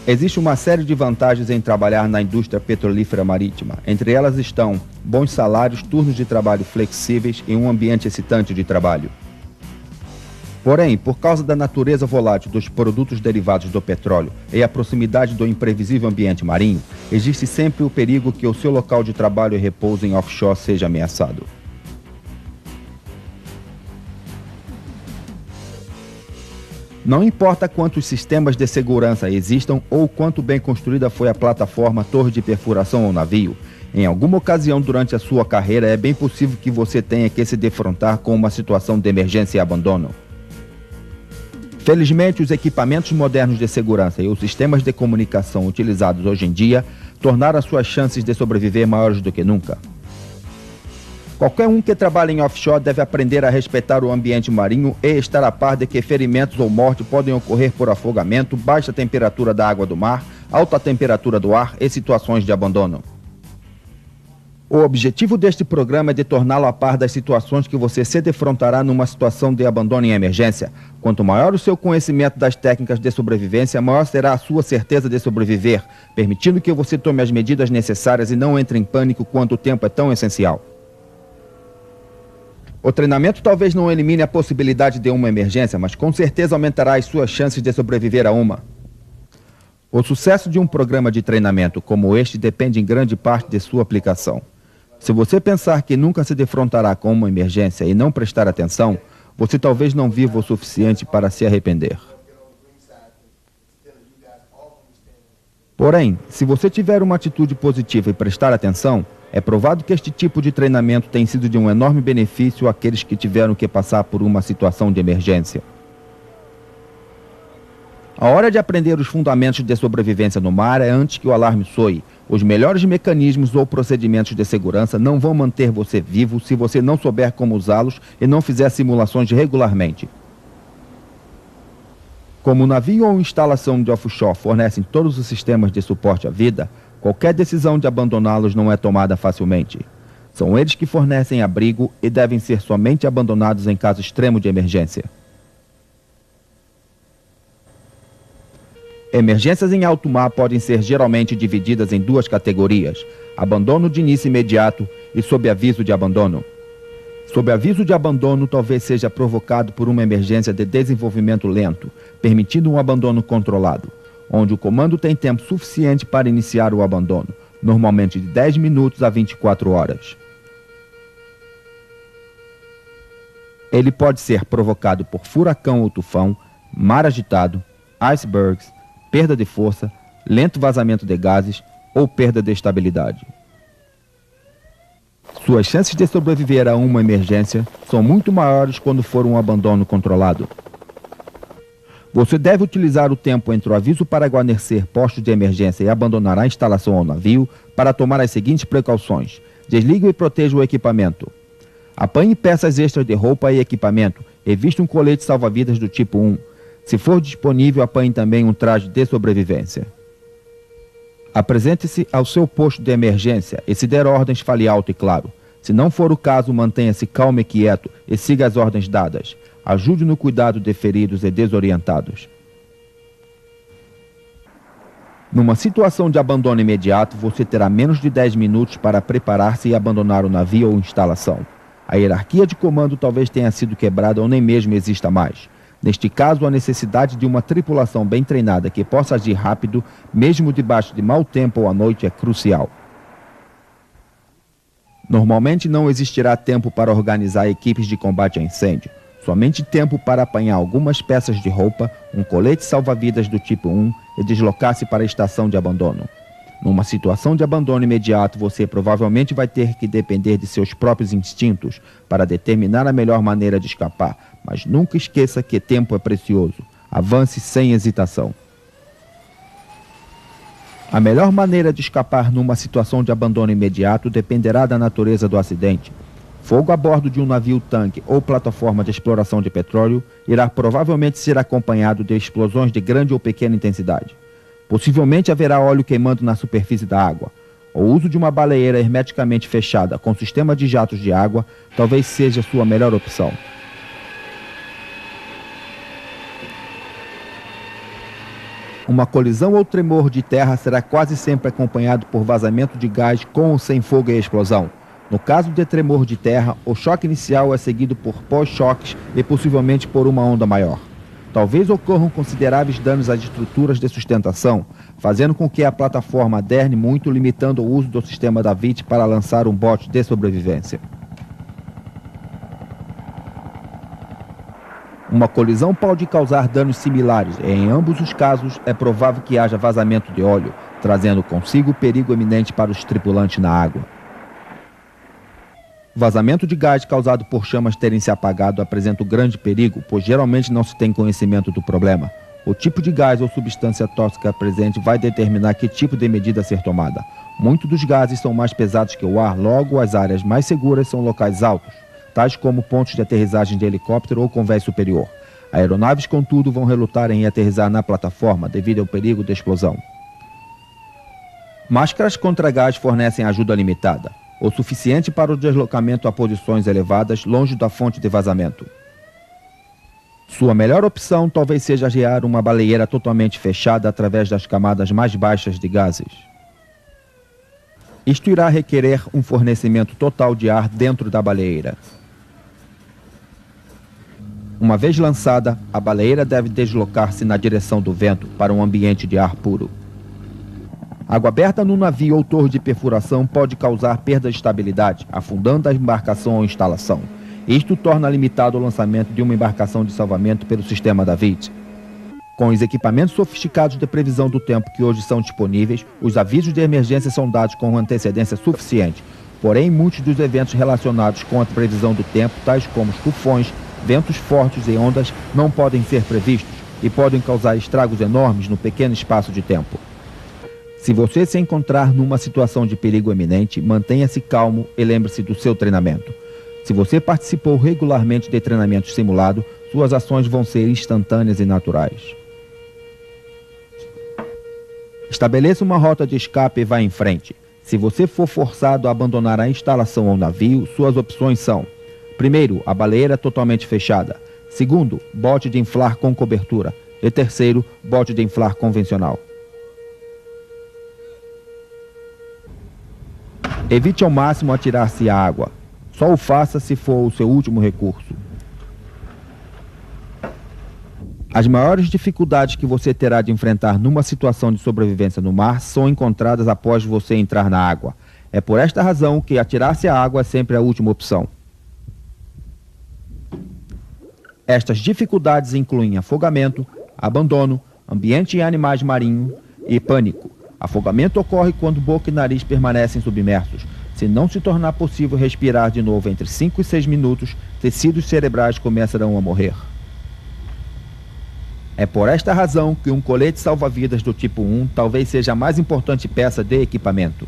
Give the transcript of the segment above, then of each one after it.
Existe uma série de vantagens em trabalhar na indústria petrolífera marítima. Entre elas estão bons salários, turnos de trabalho flexíveis e um ambiente excitante de trabalho. Porém, por causa da natureza volátil dos produtos derivados do petróleo e a proximidade do imprevisível ambiente marinho, existe sempre o perigo que o seu local de trabalho e repouso em offshore seja ameaçado. Não importa quantos sistemas de segurança existam ou quanto bem construída foi a plataforma, torre de perfuração ou navio, em alguma ocasião durante a sua carreira é bem possível que você tenha que se defrontar com uma situação de emergência e abandono. Felizmente, os equipamentos modernos de segurança e os sistemas de comunicação utilizados hoje em dia tornaram as suas chances de sobreviver maiores do que nunca. Qualquer um que trabalha em offshore deve aprender a respeitar o ambiente marinho e estar a par de que ferimentos ou morte podem ocorrer por afogamento, baixa temperatura da água do mar, alta temperatura do ar e situações de abandono. O objetivo deste programa é de torná-lo a par das situações que você se defrontará numa situação de abandono em emergência. Quanto maior o seu conhecimento das técnicas de sobrevivência, maior será a sua certeza de sobreviver, permitindo que você tome as medidas necessárias e não entre em pânico quando o tempo é tão essencial. O treinamento talvez não elimine a possibilidade de uma emergência, mas com certeza aumentará as suas chances de sobreviver a uma. O sucesso de um programa de treinamento como este depende em grande parte de sua aplicação. Se você pensar que nunca se defrontará com uma emergência e não prestar atenção, você talvez não viva o suficiente para se arrepender. Porém, se você tiver uma atitude positiva e prestar atenção, é provado que este tipo de treinamento tem sido de um enorme benefício àqueles que tiveram que passar por uma situação de emergência. A hora de aprender os fundamentos de sobrevivência no mar é antes que o alarme soe. Os melhores mecanismos ou procedimentos de segurança não vão manter você vivo se você não souber como usá-los e não fizer simulações regularmente. Como o navio ou instalação de offshore fornecem todos os sistemas de suporte à vida, qualquer decisão de abandoná-los não é tomada facilmente. São eles que fornecem abrigo e devem ser somente abandonados em caso extremo de emergência. Emergências em alto mar podem ser geralmente divididas em duas categorias: abandono de início imediato e sob aviso de abandono. Sob aviso de abandono talvez seja provocado por uma emergência de desenvolvimento lento, permitindo um abandono controlado, onde o comando tem tempo suficiente para iniciar o abandono, normalmente de 10 minutos a 24 horas. Ele pode ser provocado por furacão ou tufão, mar agitado, icebergs, perda de força, lento vazamento de gases ou perda de estabilidade. Suas chances de sobreviver a uma emergência são muito maiores quando for um abandono controlado. Você deve utilizar o tempo entre o aviso para guarnecer postos de emergência e abandonar a instalação ou navio para tomar as seguintes precauções. Desligue e proteja o equipamento. Apanhe peças extras de roupa e equipamento e vista um colete salva-vidas do tipo 1. Se for disponível, apanhe também um traje de sobrevivência. Apresente-se ao seu posto de emergência e se der ordens, fale alto e claro. Se não for o caso, mantenha-se calmo e quieto e siga as ordens dadas. Ajude no cuidado de feridos e desorientados. Numa situação de abandono imediato, você terá menos de 10 minutos para preparar-se e abandonar o navio ou instalação. A hierarquia de comando talvez tenha sido quebrada ou nem mesmo exista mais. Neste caso, a necessidade de uma tripulação bem treinada que possa agir rápido, mesmo debaixo de mau tempo ou à noite, é crucial. Normalmente não existirá tempo para organizar equipes de combate a incêndio. Somente tempo para apanhar algumas peças de roupa, um colete salva-vidas do tipo 1 e deslocar-se para a estação de abandono. Numa situação de abandono imediato, você provavelmente vai ter que depender de seus próprios instintos para determinar a melhor maneira de escapar, mas nunca esqueça que tempo é precioso. Avance sem hesitação. A melhor maneira de escapar numa situação de abandono imediato dependerá da natureza do acidente. Fogo a bordo de um navio-tanque ou plataforma de exploração de petróleo irá provavelmente ser acompanhado de explosões de grande ou pequena intensidade. Possivelmente haverá óleo queimando na superfície da água. O uso de uma baleeira hermeticamente fechada com sistema de jatos de água talvez seja sua melhor opção. Uma colisão ou tremor de terra será quase sempre acompanhado por vazamento de gás com ou sem fogo e explosão. No caso de tremor de terra, o choque inicial é seguido por pós-choques e possivelmente por uma onda maior. Talvez ocorram consideráveis danos às estruturas de sustentação, fazendo com que a plataforma aderne muito, limitando o uso do sistema da VIT para lançar um bote de sobrevivência. Uma colisão pode causar danos similares e, em ambos os casos, é provável que haja vazamento de óleo, trazendo consigo perigo iminente para os tripulantes na água. O vazamento de gás causado por chamas terem se apagado apresenta um grande perigo, pois geralmente não se tem conhecimento do problema. O tipo de gás ou substância tóxica presente vai determinar que tipo de medida a ser tomada. Muitos dos gases são mais pesados que o ar, logo as áreas mais seguras são locais altos, tais como pontos de aterrissagem de helicóptero ou convés superior. Aeronaves, contudo, vão relutar em aterrissar na plataforma devido ao perigo de explosão. Máscaras contra gás fornecem ajuda limitada, o suficiente para o deslocamento a posições elevadas, longe da fonte de vazamento. Sua melhor opção talvez seja arriar uma baleeira totalmente fechada através das camadas mais baixas de gases. Isto irá requerer um fornecimento total de ar dentro da baleeira. Uma vez lançada, a baleeira deve deslocar-se na direção do vento para um ambiente de ar puro. Água aberta no navio ou torre de perfuração pode causar perda de estabilidade, afundando a embarcação ou instalação. Isto torna limitado o lançamento de uma embarcação de salvamento pelo sistema da VIT. Com os equipamentos sofisticados de previsão do tempo que hoje são disponíveis, os avisos de emergência são dados com antecedência suficiente. Porém, muitos dos eventos relacionados com a previsão do tempo, tais como tufões, ventos fortes e ondas, não podem ser previstos e podem causar estragos enormes no pequeno espaço de tempo. Se você se encontrar numa situação de perigo iminente, mantenha-se calmo e lembre-se do seu treinamento. Se você participou regularmente de treinamento simulado, suas ações vão ser instantâneas e naturais. Estabeleça uma rota de escape e vá em frente. Se você for forçado a abandonar a instalação ou navio, suas opções são: primeiro, a baleeira totalmente fechada. Segundo, bote de inflar com cobertura. E terceiro, bote de inflar convencional. Evite ao máximo atirar-se à água. Só o faça se for o seu último recurso. As maiores dificuldades que você terá de enfrentar numa situação de sobrevivência no mar são encontradas após você entrar na água. É por esta razão que atirar-se à água é sempre a última opção. Estas dificuldades incluem afogamento, abandono, ambiente em animais marinhos e pânico. Afogamento ocorre quando boca e nariz permanecem submersos. Se não se tornar possível respirar de novo entre 5 e 6 minutos, tecidos cerebrais começarão a morrer. É por esta razão que um colete salva-vidas do tipo 1 talvez seja a mais importante peça de equipamento.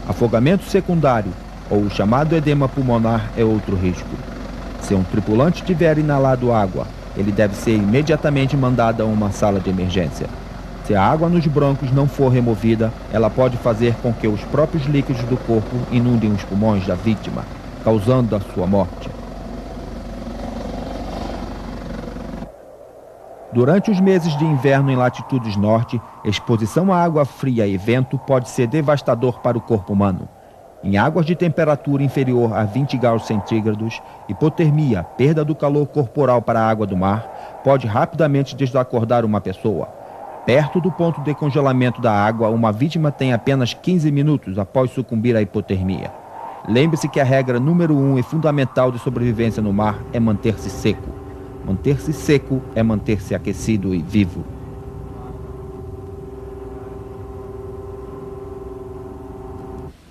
Afogamento secundário, ou o chamado edema pulmonar, é outro risco. Se um tripulante tiver inalado água, ele deve ser imediatamente mandado a uma sala de emergência. Se a água nos broncos não for removida, ela pode fazer com que os próprios líquidos do corpo inundem os pulmões da vítima, causando a sua morte. Durante os meses de inverno em latitudes norte, exposição à água fria e vento pode ser devastador para o corpo humano. Em águas de temperatura inferior a 20 graus centígrados, hipotermia, perda do calor corporal para a água do mar, pode rapidamente desacordar uma pessoa. Perto do ponto de congelamento da água, uma vítima tem apenas 15 minutos após sucumbir à hipotermia. Lembre-se que a regra número 1 e fundamental de sobrevivência no mar é manter-se seco. Manter-se seco é manter-se aquecido e vivo.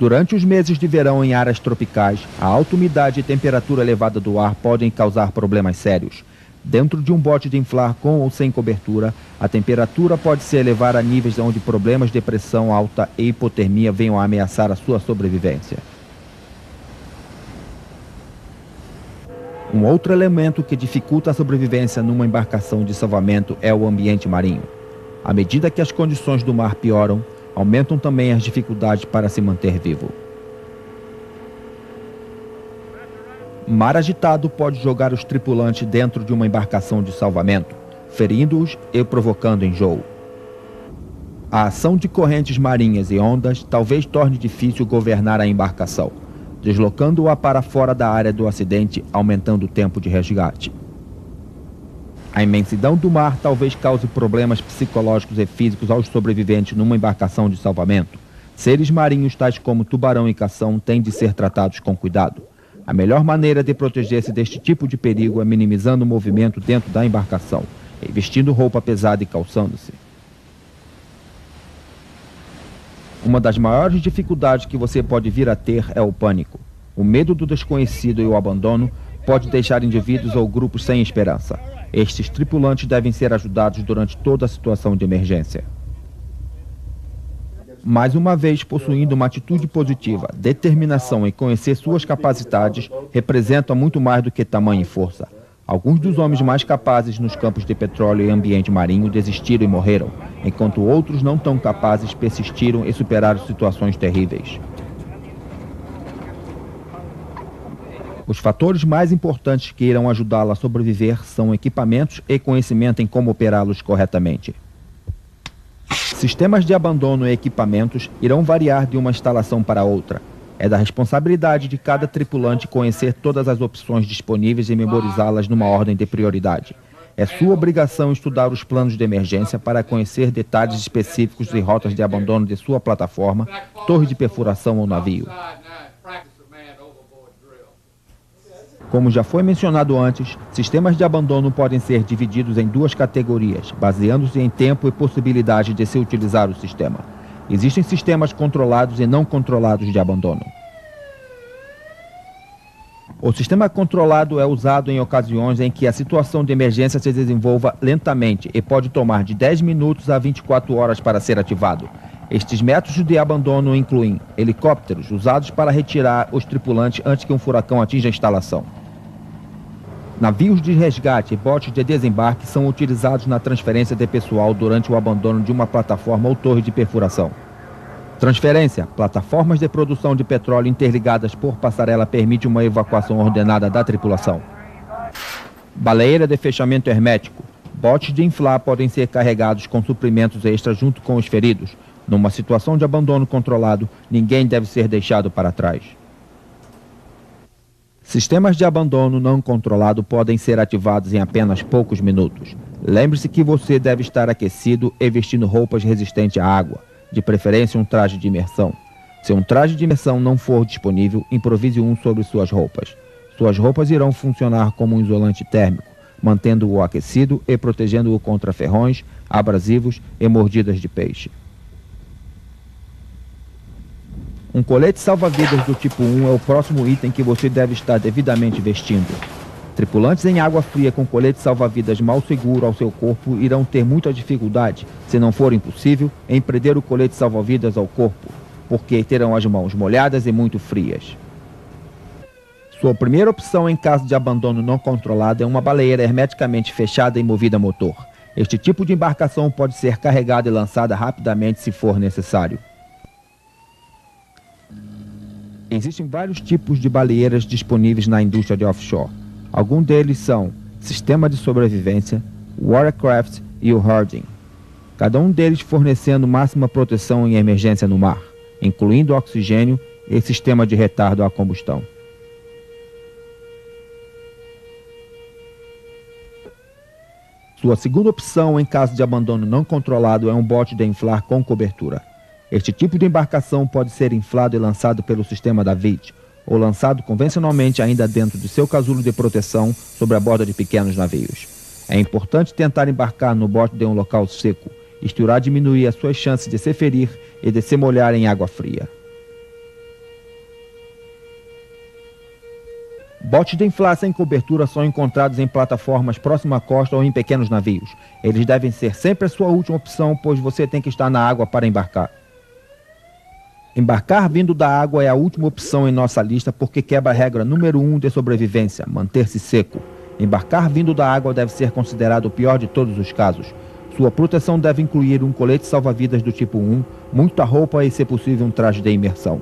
Durante os meses de verão em áreas tropicais, a alta umidade e temperatura elevada do ar podem causar problemas sérios. Dentro de um bote de inflar com ou sem cobertura, a temperatura pode se elevar a níveis onde problemas de pressão alta e hipotermia venham a ameaçar a sua sobrevivência. Um outro elemento que dificulta a sobrevivência numa embarcação de salvamento é o ambiente marinho. À medida que as condições do mar pioram, aumentam também as dificuldades para se manter vivo. Mar agitado pode jogar os tripulantes dentro de uma embarcação de salvamento, ferindo-os e provocando enjoo. A ação de correntes marinhas e ondas talvez torne difícil governar a embarcação, deslocando-a para fora da área do acidente, aumentando o tempo de resgate. A imensidão do mar talvez cause problemas psicológicos e físicos aos sobreviventes numa embarcação de salvamento. Seres marinhos tais como tubarão e cação têm de ser tratados com cuidado. A melhor maneira de proteger-se deste tipo de perigo é minimizando o movimento dentro da embarcação, e vestindo roupa pesada e calçando-se. Uma das maiores dificuldades que você pode vir a ter é o pânico. O medo do desconhecido e o abandono pode deixar indivíduos ou grupos sem esperança. Estes tripulantes devem ser ajudados durante toda a situação de emergência. Mais uma vez, possuindo uma atitude positiva, determinação e conhecer suas capacidades, representam muito mais do que tamanho e força. Alguns dos homens mais capazes nos campos de petróleo e ambiente marinho desistiram e morreram, enquanto outros não tão capazes persistiram e superaram situações terríveis. Os fatores mais importantes que irão ajudá-lo a sobreviver são equipamentos e conhecimento em como operá-los corretamente. Sistemas de abandono e equipamentos irão variar de uma instalação para outra. É da responsabilidade de cada tripulante conhecer todas as opções disponíveis e memorizá-las numa ordem de prioridade. É sua obrigação estudar os planos de emergência para conhecer detalhes específicos e rotas de abandono de sua plataforma, torre de perfuração ou navio. Como já foi mencionado antes, sistemas de abandono podem ser divididos em duas categorias, baseando-se em tempo e possibilidade de se utilizar o sistema. Existem sistemas controlados e não controlados de abandono. O sistema controlado é usado em ocasiões em que a situação de emergência se desenvolva lentamente e pode tomar de 10 minutos a 24 horas para ser ativado. Estes métodos de abandono incluem helicópteros usados para retirar os tripulantes antes que um furacão atinja a instalação. Navios de resgate e botes de desembarque são utilizados na transferência de pessoal durante o abandono de uma plataforma ou torre de perfuração. Transferência: plataformas de produção de petróleo interligadas por passarela permite uma evacuação ordenada da tripulação. Baleeira de fechamento hermético: botes de inflar podem ser carregados com suprimentos extras junto com os feridos. Numa situação de abandono controlado, ninguém deve ser deixado para trás. Sistemas de abandono não controlado podem ser ativados em apenas poucos minutos. Lembre-se que você deve estar aquecido e vestindo roupas resistentes à água, de preferência um traje de imersão. Se um traje de imersão não for disponível, improvise um sobre suas roupas. Suas roupas irão funcionar como um isolante térmico, mantendo-o aquecido e protegendo-o contra ferrões, abrasivos e mordidas de peixe. Um colete salva-vidas do tipo 1 é o próximo item que você deve estar devidamente vestindo. Tripulantes em água fria com colete salva-vidas mal seguro ao seu corpo irão ter muita dificuldade, se não for impossível, em prender o colete salva-vidas ao corpo, porque terão as mãos molhadas e muito frias. Sua primeira opção em caso de abandono não controlado é uma baleeira hermeticamente fechada e movida a motor. Este tipo de embarcação pode ser carregada e lançada rapidamente se for necessário. Existem vários tipos de baleeiras disponíveis na indústria de offshore. Alguns deles são Sistema de Sobrevivência, Watercraft e o Harding. Cada um deles fornecendo máxima proteção em emergência no mar, incluindo oxigênio e sistema de retardo à combustão. Sua segunda opção em caso de abandono não controlado é um bote de inflar com cobertura. Este tipo de embarcação pode ser inflado e lançado pelo sistema da VIT, ou lançado convencionalmente ainda dentro de seu casulo de proteção sobre a borda de pequenos navios. É importante tentar embarcar no bote de um local seco, isto irá diminuir as suas chances de se ferir e de se molhar em água fria. Botes de inflar sem cobertura são encontrados em plataformas próximas à costa ou em pequenos navios. Eles devem ser sempre a sua última opção, pois você tem que estar na água para embarcar. Embarcar vindo da água é a última opção em nossa lista porque quebra a regra número 1 de sobrevivência, manter-se seco. Embarcar vindo da água deve ser considerado o pior de todos os casos. Sua proteção deve incluir um colete salva-vidas do tipo 1, muita roupa e, se possível, um traje de imersão.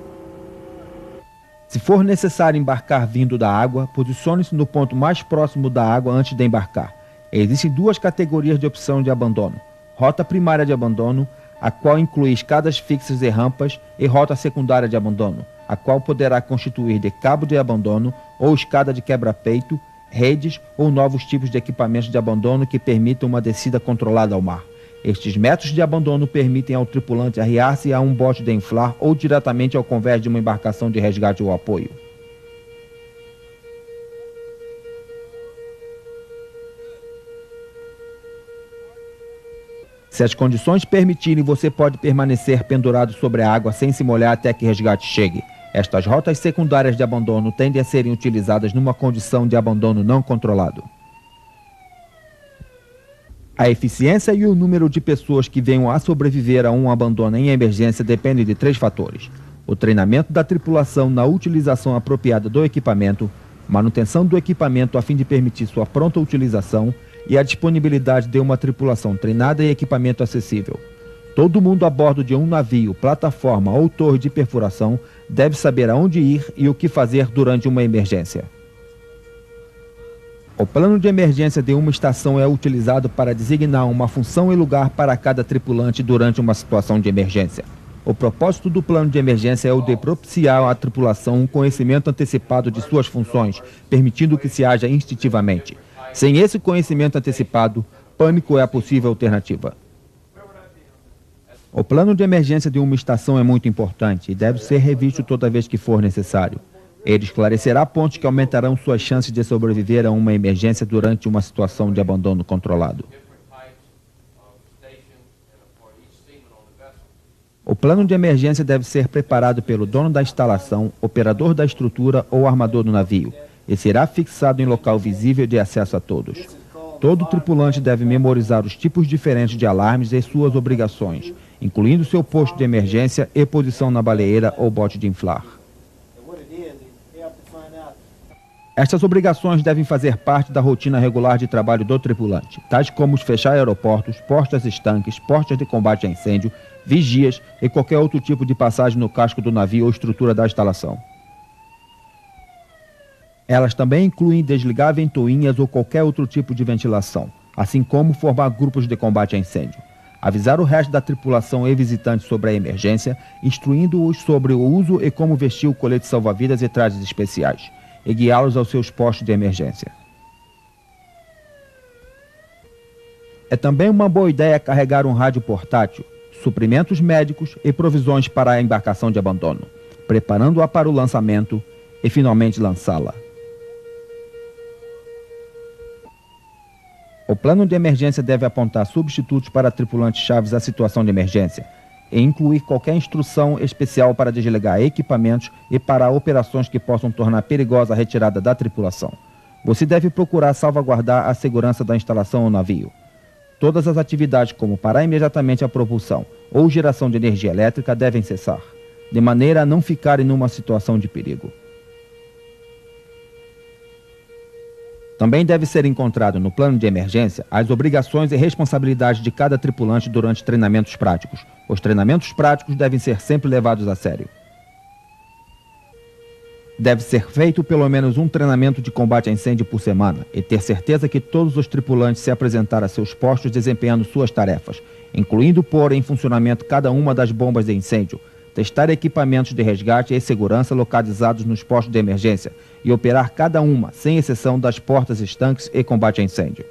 Se for necessário embarcar vindo da água, posicione-se no ponto mais próximo da água antes de embarcar. Existem duas categorias de opção de abandono: rota primária de abandono, a qual inclui escadas fixas e rampas, e rota secundária de abandono, a qual poderá constituir de cabo de abandono ou escada de quebra-peito, redes ou novos tipos de equipamentos de abandono que permitam uma descida controlada ao mar. Estes métodos de abandono permitem ao tripulante arriar-se a um bote de inflar ou diretamente ao convés de uma embarcação de resgate ou apoio. Se as condições permitirem, você pode permanecer pendurado sobre a água sem se molhar até que resgate chegue. Estas rotas secundárias de abandono tendem a serem utilizadas numa condição de abandono não controlado. A eficiência e o número de pessoas que venham a sobreviver a um abandono em emergência dependem de 3 fatores: o treinamento da tripulação na utilização apropriada do equipamento, manutenção do equipamento a fim de permitir sua pronta utilização e a disponibilidade de uma tripulação treinada e equipamento acessível. Todo mundo a bordo de um navio, plataforma ou torre de perfuração deve saber aonde ir e o que fazer durante uma emergência. O plano de emergência de uma estação é utilizado para designar uma função e lugar para cada tripulante durante uma situação de emergência. O propósito do plano de emergência é o de propiciar à tripulação um conhecimento antecipado de suas funções, permitindo que se haja instintivamente. Sem esse conhecimento antecipado, pânico é a possível alternativa. O plano de emergência de uma estação é muito importante e deve ser revisto toda vez que for necessário. Ele esclarecerá pontos que aumentarão suas chances de sobreviver a uma emergência durante uma situação de abandono controlado. O plano de emergência deve ser preparado pelo dono da instalação, operador da estrutura ou armador do navio, e será fixado em local visível de acesso a todos. Todo tripulante deve memorizar os tipos diferentes de alarmes e suas obrigações, incluindo seu posto de emergência e posição na baleeira ou bote de inflar. Estas obrigações devem fazer parte da rotina regular de trabalho do tripulante, tais como fechar aeroportos, postas estanques, postas de combate a incêndio, vigias e qualquer outro tipo de passagem no casco do navio ou estrutura da instalação. Elas também incluem desligar ventoinhas ou qualquer outro tipo de ventilação, assim como formar grupos de combate a incêndio. Avisar o resto da tripulação e visitantes sobre a emergência, instruindo-os sobre o uso e como vestir o colete salva-vidas e trajes especiais, e guiá-los aos seus postos de emergência. É também uma boa ideia carregar um rádio portátil, suprimentos médicos e provisões para a embarcação de abandono, preparando-a para o lançamento e finalmente lançá-la. O plano de emergência deve apontar substitutos para tripulantes chaves à situação de emergência e incluir qualquer instrução especial para desligar equipamentos e para operações que possam tornar perigosa a retirada da tripulação. Você deve procurar salvaguardar a segurança da instalação ou navio. Todas as atividades como parar imediatamente a propulsão ou geração de energia elétrica devem cessar, de maneira a não ficarem numa situação de perigo. Também deve ser encontrado no plano de emergência as obrigações e responsabilidades de cada tripulante durante treinamentos práticos. Os treinamentos práticos devem ser sempre levados a sério. Deve ser feito pelo menos um treinamento de combate a incêndio por semana e ter certeza que todos os tripulantes se apresentaram a seus postos desempenhando suas tarefas, incluindo pôr em funcionamento cada uma das bombas de incêndio, testar equipamentos de resgate e segurança localizados nos postos de emergência e operar cada uma, sem exceção, das portas estanques e combate a incêndio.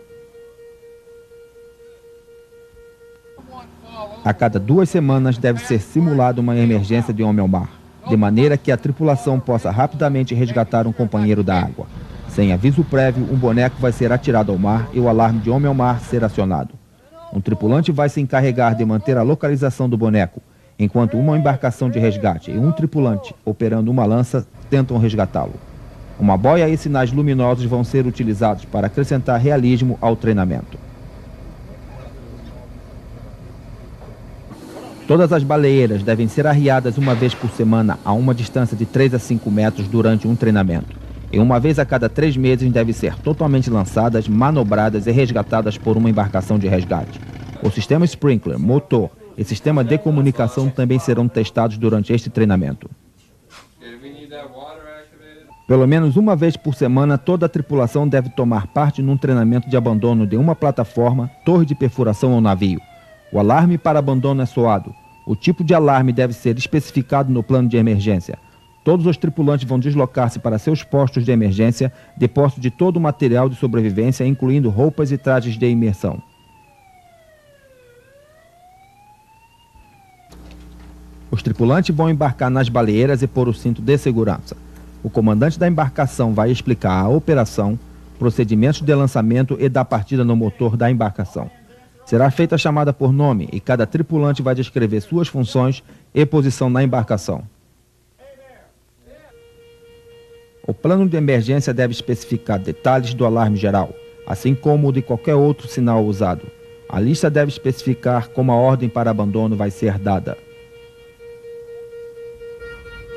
A cada 2 semanas deve ser simulada uma emergência de homem ao mar, de maneira que a tripulação possa rapidamente resgatar um companheiro da água. Sem aviso prévio, um boneco vai ser atirado ao mar e o alarme de homem ao mar ser acionado. Um tripulante vai se encarregar de manter a localização do boneco, enquanto uma embarcação de resgate e um tripulante, operando uma lança, tentam resgatá-lo. Uma boia e sinais luminosos vão ser utilizados para acrescentar realismo ao treinamento. Todas as baleeiras devem ser arriadas uma vez por semana a uma distância de 3 a 5 metros durante um treinamento. E uma vez a cada 3 meses devem ser totalmente lançadas, manobradas e resgatadas por uma embarcação de resgate. O sistema sprinkler, motor e sistema de comunicação também serão testados durante este treinamento. Pelo menos uma vez por semana, toda a tripulação deve tomar parte num treinamento de abandono de uma plataforma, torre de perfuração ou navio. O alarme para abandono é soado. O tipo de alarme deve ser especificado no plano de emergência. Todos os tripulantes vão deslocar-se para seus postos de emergência, depósito de todo o material de sobrevivência, incluindo roupas e trajes de imersão. Os tripulantes vão embarcar nas baleeiras e pôr o cinto de segurança. O comandante da embarcação vai explicar a operação, procedimentos de lançamento e da partida no motor da embarcação. Será feita a chamada por nome e cada tripulante vai descrever suas funções e posição na embarcação. O plano de emergência deve especificar detalhes do alarme geral, assim como o de qualquer outro sinal usado. A lista deve especificar como a ordem para abandono vai ser dada.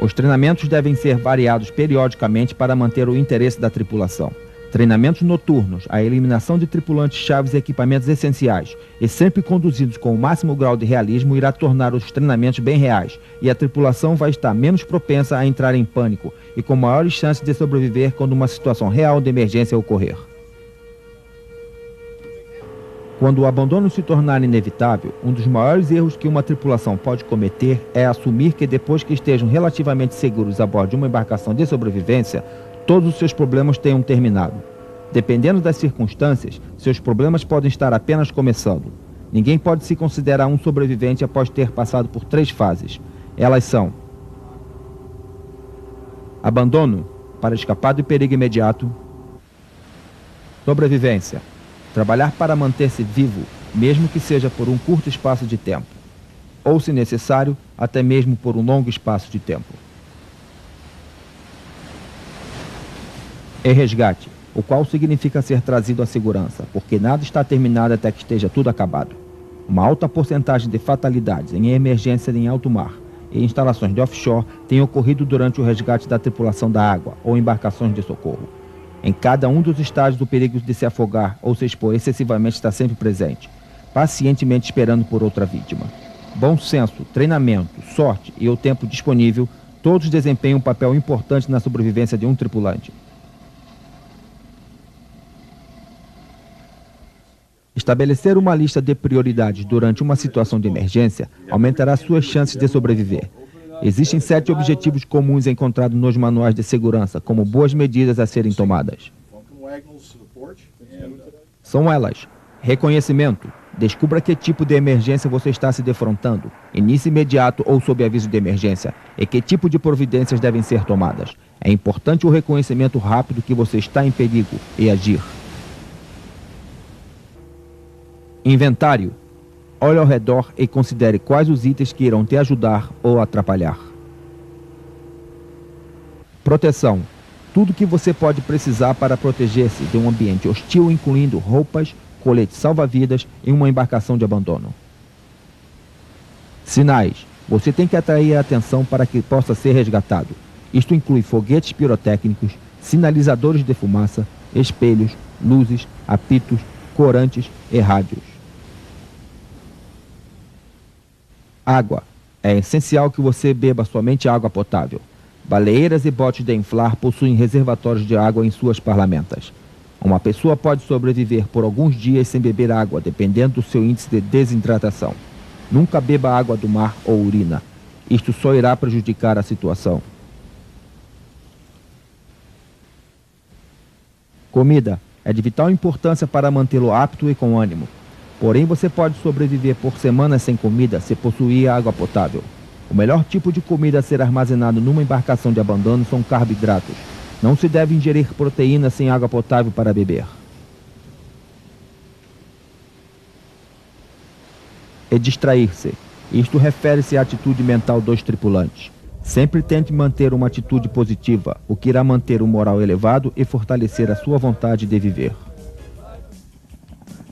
Os treinamentos devem ser variados periodicamente para manter o interesse da tripulação. Treinamentos noturnos, a eliminação de tripulantes chaves e equipamentos essenciais, e sempre conduzidos com o máximo grau de realismo, irá tornar os treinamentos bem reais, e a tripulação vai estar menos propensa a entrar em pânico e com maiores chances de sobreviver quando uma situação real de emergência ocorrer. Quando o abandono se tornar inevitável, um dos maiores erros que uma tripulação pode cometer é assumir que depois que estejam relativamente seguros a bordo de uma embarcação de sobrevivência, todos os seus problemas tenham terminado. Dependendo das circunstâncias, seus problemas podem estar apenas começando. Ninguém pode se considerar um sobrevivente após ter passado por 3 fases. Elas são: abandono, para escapar do perigo imediato; sobrevivência, trabalhar para manter-se vivo, mesmo que seja por um curto espaço de tempo, ou, se necessário, até mesmo por um longo espaço de tempo; e resgate, o qual significa ser trazido à segurança, porque nada está terminado até que esteja tudo acabado. Uma alta porcentagem de fatalidades em emergência em alto mar e instalações de offshore tem ocorrido durante o resgate da tripulação da água ou embarcações de socorro. Em cada um dos estágios, do perigo de se afogar ou se expor excessivamente está sempre presente, pacientemente esperando por outra vítima. Bom senso, treinamento, sorte e o tempo disponível, todos desempenham um papel importante na sobrevivência de um tripulante. Estabelecer uma lista de prioridades durante uma situação de emergência aumentará suas chances de sobreviver. Existem 7 objetivos comuns encontrados nos manuais de segurança como boas medidas a serem tomadas. São elas: reconhecimento. Descubra que tipo de emergência você está se defrontando, início imediato ou sob aviso de emergência, e que tipo de providências devem ser tomadas. É importante o reconhecimento rápido que você está em perigo e agir. Inventário. Olhe ao redor e considere quais os itens que irão te ajudar ou atrapalhar. Proteção. Tudo que você pode precisar para proteger-se de um ambiente hostil, incluindo roupas, coletes salva-vidas e uma embarcação de abandono. Sinais. Você tem que atrair a atenção para que possa ser resgatado. Isto inclui foguetes pirotécnicos, sinalizadores de fumaça, espelhos, luzes, apitos, corantes e rádios. Água. É essencial que você beba somente água potável. Baleiras e botes de inflar possuem reservatórios de água em suas parlamentas. Uma pessoa pode sobreviver por alguns dias sem beber água, dependendo do seu índice de desidratação. Nunca beba água do mar ou urina. Isto só irá prejudicar a situação. Comida. É de vital importância para mantê-lo apto e com ânimo. Porém, você pode sobreviver por semanas sem comida se possuir água potável. O melhor tipo de comida a ser armazenado numa embarcação de abandono são carboidratos. Não se deve ingerir proteína sem água potável para beber. E distrair-se. Isto refere-se à atitude mental dos tripulantes. Sempre tente manter uma atitude positiva, o que irá manter o moral elevado e fortalecer a sua vontade de viver.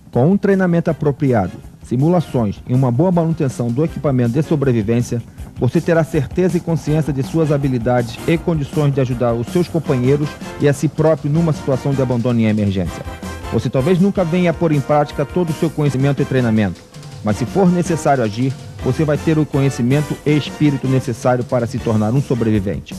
Com um treinamento apropriado, simulações e uma boa manutenção do equipamento de sobrevivência, você terá certeza e consciência de suas habilidades e condições de ajudar os seus companheiros e a si próprio numa situação de abandono em emergência. Você talvez nunca venha a pôr em prática todo o seu conhecimento e treinamento, mas se for necessário agir, você vai ter o conhecimento e espírito necessário para se tornar um sobrevivente.